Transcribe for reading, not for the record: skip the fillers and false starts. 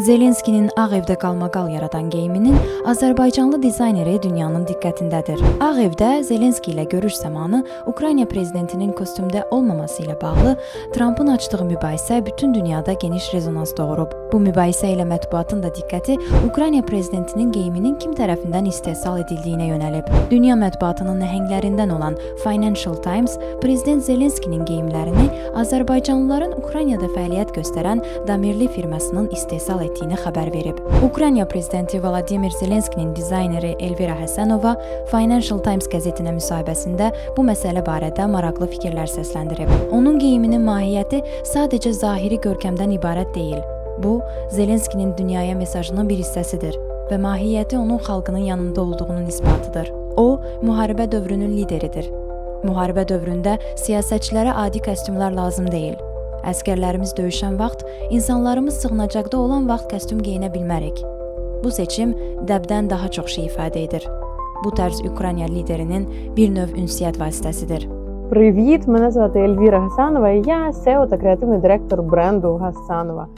Zelenskinin Ağ Evdə qalmaqal yaradan geyiminin Azərbaycanlı dizayneri dünyanın diqqətindədir. Ağ Evdə Zelenski ilə görüş zamanı Ukrayna prezidentinin kostyumda olmaması ilə bağlı Trumpın açdığı mübahisə bütün dünyada geniş rezonans doğurub. Bu mübahisə ilə mətbuatın da diqqəti Ukrayna prezidentinin geyiminin kim tərəfindən istehsal edildiyinə yönəlib. Dünya mətbuatının nəhənglərindən olan Financial Times prezident Zelenskinin geyimlərini Azərbaycanlıların Ukraynada fəaliyyət göstərən Damirli firmasının istehsal etdiyini xəbər verib. Ukrayna prezidenti Vladimir Zelenskinin dizayneri Elvira Həsənova Financial Times qəzetinə müsahibəsində bu məsələ barədə maraqlı fikirlər səsləndirib. Onun geyiminin mahiyyəti sadəcə zahiri görkəmdən ibarət deyil. Bu, Zelenskinin dünyaya mesajının bir hissəsidir və mahiyyəti onun xalqının yanında olduğunun isbatıdır. O, müharibə dövrünün lideridir. Müharibə dövründə siyasətçilərə adi kostyumlar lazım deyil. Əskərlərimiz döyüşən vaxt, insanlarımız sığınacaqda olan vaxt kostyum geyinə bilmərik. Bu seçim dəbdən daha çox şey ifadə edir. Bu tərz Ukrayna liderinin bir növ ünsiyyət vasitəsidir. Привіт, мене звати Ельвіра Гасанова і я SEO та креативний директор бренду Гасанова.